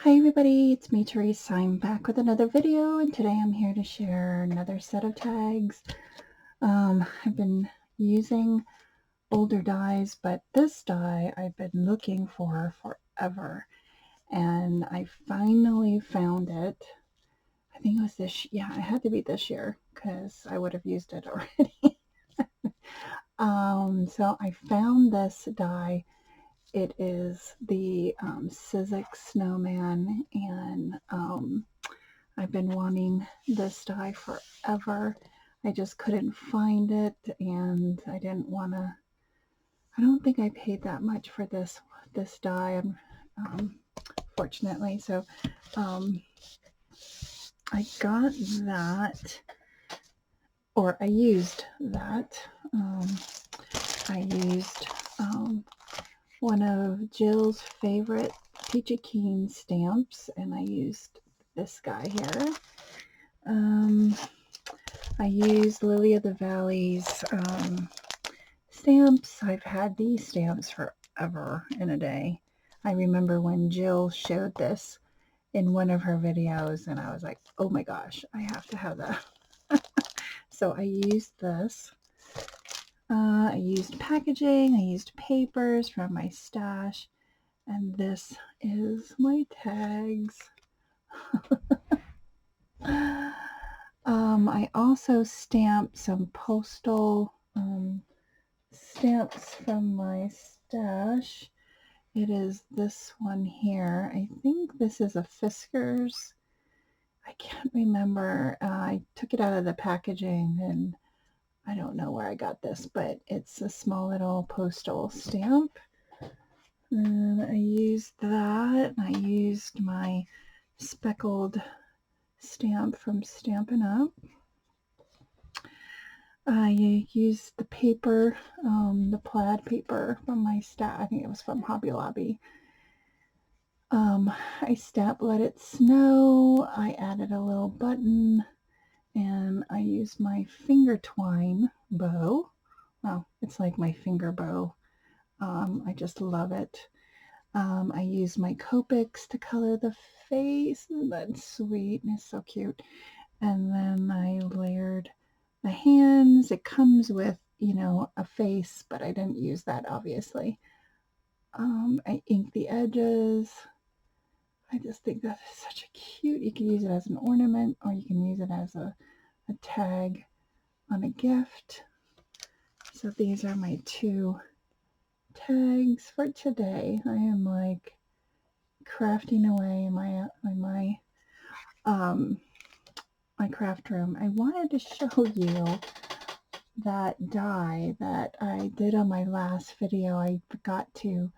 Hi everybody, it's me Tereese. I'm back with another video and today I'm here to share another set of tags. I've been using older dies, but this die I've been looking for forever and I finally found it. I think it was it had to be this year because I would have used it already. So I found this die. It is the Sizzix Snowman, and I've been wanting this die forever. I just couldn't find it, and I didn't want to. I don't think I paid that much for this die, fortunately. So I got that, or I used that. I used one of Jill's favorite Peachy Keen stamps, and I used this guy here. I used Lily of the Valley's stamps. I've had these stamps forever and a day. I remember when Jill showed this in one of her videos, and I was like, oh my gosh, I have to have that. So I used this. I used packaging, I used papers from my stash, and this is my tags. I also stamped some postal stamps from my stash. It is this one here. I think this is a Fiskars. I can't remember. I took it out of the packaging and I don't know where I got this, but it's a small little postal stamp. And I used that. I used my speckled stamp from Stampin' Up. I used the paper, the plaid paper from my stash. I think it was from Hobby Lobby. I stamped Let It Snow. I added a little button, and I used my finger twine bow. Well, it's like my finger bow. I just love it. I used my Copics to color the face. That's sweet. It's so cute. And then I layered the hands. It comes with, a face, but I didn't use that, obviously. I inked the edges. I just think that is such a cute. You can use it as an ornament, or you can use it as a tag on a gift. So these are my two tags for today. I am like crafting away in my craft room. I wanted to show you that die that I did on my last video. I forgot to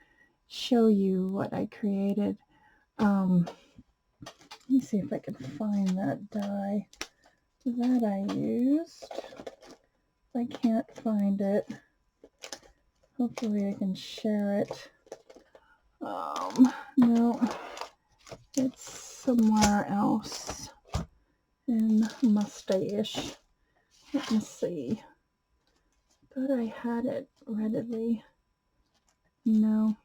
show you what I created. Let me see if I can find that die that I used. I can't find it. Hopefully I can share it. No, it's somewhere else in Mustache. Let me see. Thought I had it readily. No.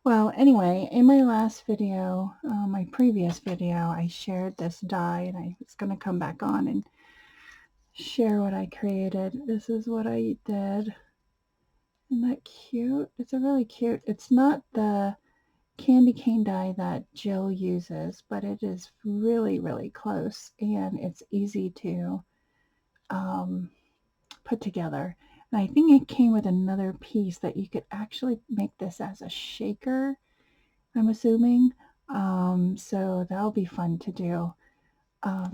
Well, anyway, in my last video, my previous video, I shared this die, and I was going to come back on and share what I created. This is what I did. Isn't that cute? It's a really cute. It's not the candy cane die that Jill uses, but it is really, really close, and it's easy to put together. And I think it came with another piece that you could actually make this as a shaker, I'm assuming. So that'll be fun to do.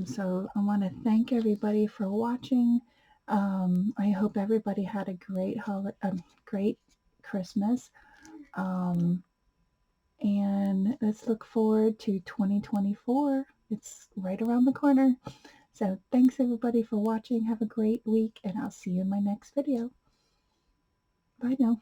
So I want to thank everybody for watching. I hope everybody had a great great Christmas. And let's look forward to 2024. It's right around the corner. So thanks everybody for watching. Have a great week, and I'll see you in my next video. Bye now.